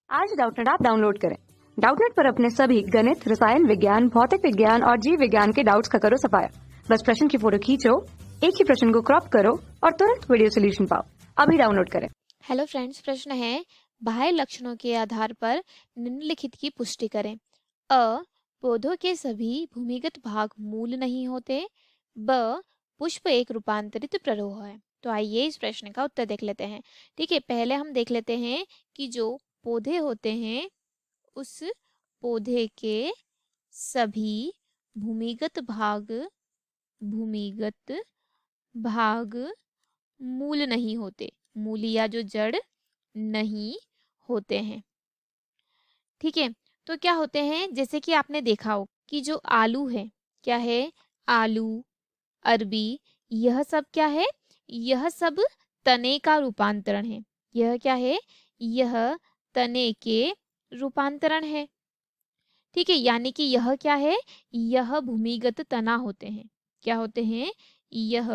आज Doubtnut app download करें। Doubtnut पर अपने सभी गणित, रसायन विज्ञान, भौतिक विज्ञान और जीव विज्ञान के डाउट्स का करो सफाया। बस प्रश्न की फोटो खींचो, एक ही प्रश्न को क्रॉप करो और तुरंत वीडियो सोल्यूशन पाओ। अभी डाउनलोड करें। हेलो फ्रेंड्स, प्रश्न है बाह्य लक्षणों के आधार पर निम्नलिखित की पुष्टि करें। अ, पौधों के सभी भूमिगत भाग मूल नहीं होते। ब, पुष्प एक रूपांतरित प्ररोह है। तो आइए इस प्रश्न का उत्तर देख लेते हैं। ठीक है, पहले हम देख लेते हैं कि जो पौधे होते हैं उस पौधे के सभी भूमिगत भाग मूल नहीं होते। मूल या जो जड़ नहीं होते हैं। ठीक है, तो क्या होते हैं, जैसे कि आपने देखा हो कि जो आलू है, क्या है, आलू, अरबी, यह सब क्या है, यह सब तने का रूपांतरण है। यह क्या है, यह तने के रूपांतरण है। ठीक है, यानी कि यह क्या है, यह भूमिगत तना होते हैं। क्या होते हैं, यह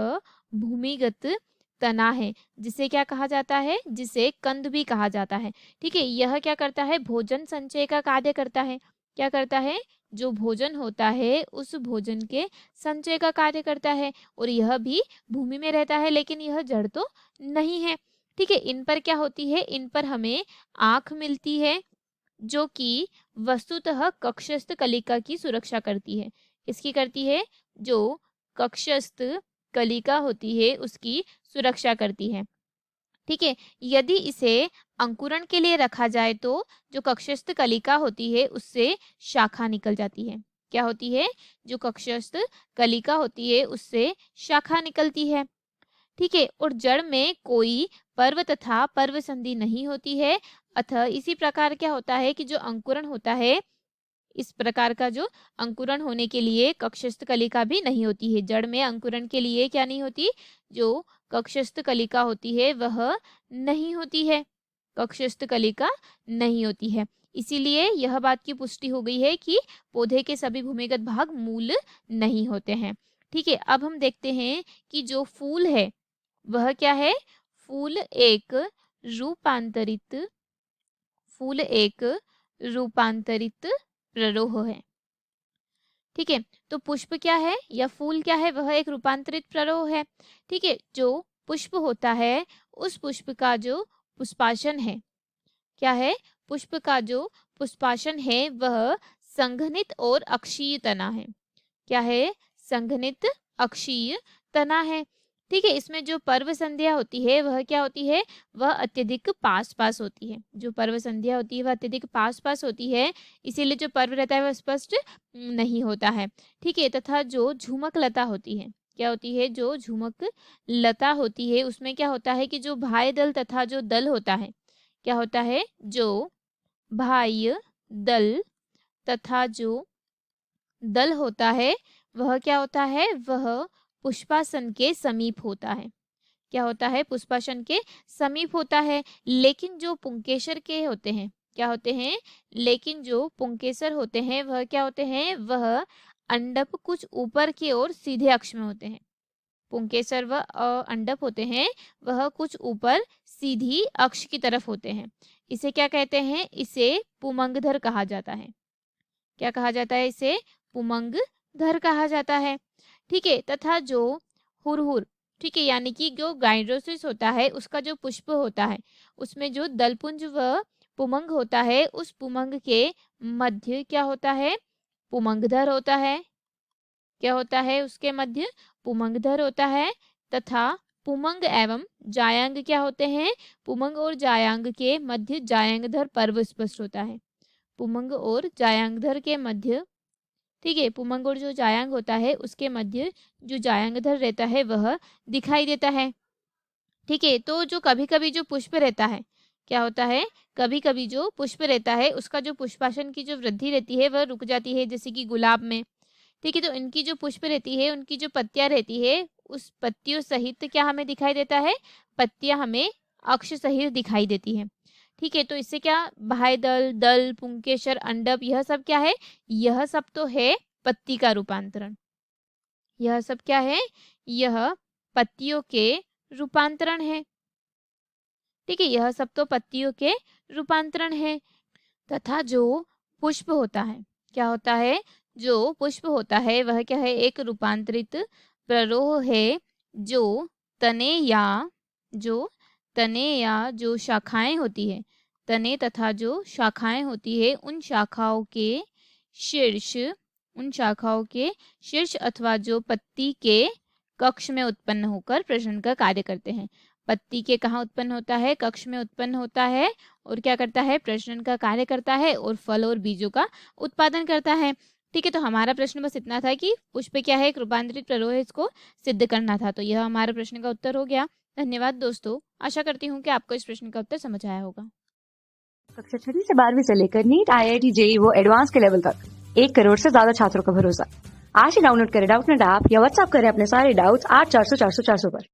भूमिगत तना है, जिसे क्या कहा जाता है, जिसे कंद भी कहा जाता है। ठीक है, यह क्या करता है, भोजन संचय का कार्य करता है। क्या करता है, जो भोजन होता है उस भोजन के संचय का कार्य करता है। और यह भी भूमि में रहता है, लेकिन यह जड़ तो नहीं है। ठीक है, इन पर क्या होती है, इन पर हमें आँख मिलती है, जो कि वस्तुतः कक्षस्थ कलिका की सुरक्षा करती है। इसकी करती है, जो कक्षस्थ कलिका होती है उसकी सुरक्षा करती है। ठीक है, यदि इसे अंकुरण के लिए रखा जाए तो जो कक्षस्थ कलिका होती है उससे शाखा निकल जाती है। क्या होती है, जो कक्षस्थ कलिका होती है उससे शाखा निकलती है। ठीक है, और जड़ में कोई पर्व तथा पर्व संधि नहीं होती है। अतः इसी प्रकार क्या होता है कि जो अंकुरण होता है, इस प्रकार का जो अंकुरण होने के लिए कक्षस्थ कलिका भी नहीं होती है। जड़ में अंकुरण के लिए क्या नहीं होती, जो कक्षस्थ कलिका होती है वह नहीं होती है। कक्षस्थ कलिका नहीं होती है। इसीलिए यह बात की पुष्टि हो गई है कि पौधे के सभी भूमिगत भाग मूल नहीं होते हैं। ठीक है, अब हम देखते हैं कि जो फूल है वह क्या है, फूल एक रूपांतरित रूपांतरित प्ररोह है। ठीक है, तो पुष्प क्या है या फूल क्या है, वह एक रूपांतरित प्ररोह है। ठीक है, जो पुष्प होता है उस पुष्प का जो पुष्पाशन है, क्या है, पुष्प का जो पुष्पाशन है वह संघनित और अक्षीय तना है। क्या है, संघनित अक्षीय तना है। ठीक है, इसमें जो पर्व संध्या होती है वह क्या होती है, वह अत्यधिक पास पास होती है। जो पर्व संध्या होती है वह अत्यधिक पास पास होती है, इसीलिए जो पर्व रहता है वह स्पष्ट नहीं होता है। ठीक है, तथा जो झुमक लता होती है, क्या होती है, जो झुमक लता होती है उसमें क्या होता है कि जो भाई दल तथा जो दल होता है, क्या होता है, जो भाई दल तथा जो दल होता है वह क्या होता है, वह पुष्पासन के समीप होता है। क्या होता है, पुष्पासन के समीप होता है। लेकिन जो पुंकेसर के होते हैं, क्या होते हैं, लेकिन जो पुंकेसर होते हैं वह क्या होते हैं, वह अंडप कुछ ऊपर की ओर सीधे अक्ष में होते हैं। पुंकेसर व अंडप होते हैं वह कुछ ऊपर सीधी अक्ष की तरफ होते हैं। इसे क्या कहते हैं, इसे पुमंगधर कहा जाता है। क्या कहा जाता है, इसे पुमंगधर कहा जाता है। ठीक है, तथा जो हुरहुर, ठीक है, यानी कि जो गाइड्रोसिस होता है उसका जो पुष्प होता है उसमें जो दलपुंज व पुमंग होता है, उस पुमंग के मध्य क्या होता है, पुमंगधर होता है। क्या होता है, उसके मध्य पुमंगधर होता है। तथा पुमंग एवं जायांग क्या होते हैं, पुमंग और जायांग के मध्य जायांगधर पर्व स्पष्ट होता है। पुमंग और जायांगधर के मध्य, ठीक है, पुमंग और जो जायांग होता है उसके मध्य जो जायांगधर रहता है वह दिखाई देता है। ठीक है, तो जो कभी कभी जो पुष्प रहता है, क्या होता है, कभी कभी जो पुष्प रहता है उसका जो पुष्पासन की जो वृद्धि रहती है वह रुक जाती है, जैसे कि गुलाब में। ठीक है, तो इनकी जो पुष्प रहती है, उनकी जो पत्तियां रहती है, उस पत्तियों सहित क्या हमें दिखाई देता है, पत्तियां हमें अक्ष सहित दिखाई देती है। ठीक है, तो इससे क्या, भाई दल, दल, पुंकेसर, अंडप, यह सब क्या है, यह सब तो है पत्ती का रूपांतरण। यह सब क्या है, यह पत्तियों के रूपांतरण है। ठीक है, यह सब तो पत्तियों के रूपांतरण है। तथा जो पुष्प होता है, क्या होता है, जो पुष्प होता है वह क्या है, एक रूपांतरित प्ररोह है जो तने या जो शाखाएं होती है, तने तथा जो शाखाएं होती है उन शाखाओं के शीर्ष अथवा जो पत्ती के कक्ष में उत्पन्न होकर प्रजनन का कार्य करते हैं। पत्ती के कहाँ उत्पन्न होता है, कक्ष में उत्पन्न होता है और क्या करता है, प्रजनन का कार्य करता है और फल और बीजों का उत्पादन करता है। ठीक है, तो हमारा प्रश्न बस इतना था कि पुष्प क्या है, एक रूपांतरित प्ररोह है, इसको सिद्ध करना था। तो यह हमारे प्रश्न का उत्तर हो गया। धन्यवाद दोस्तों, आशा करती हूँ कि आपको इस प्रश्न का उत्तर समझ आया होगा। कक्षा 6वीं से 12वीं से लेकर नीट, IIT, JEE वो एडवांस के लेवल तक 1 करोड़ से ज्यादा छात्रों का भरोसा। आज ही डाउनलोड करें डाउटनेट ऐप या व्हाट्सएप करें अपने सारे डाउट्स 8400 400 400 पर।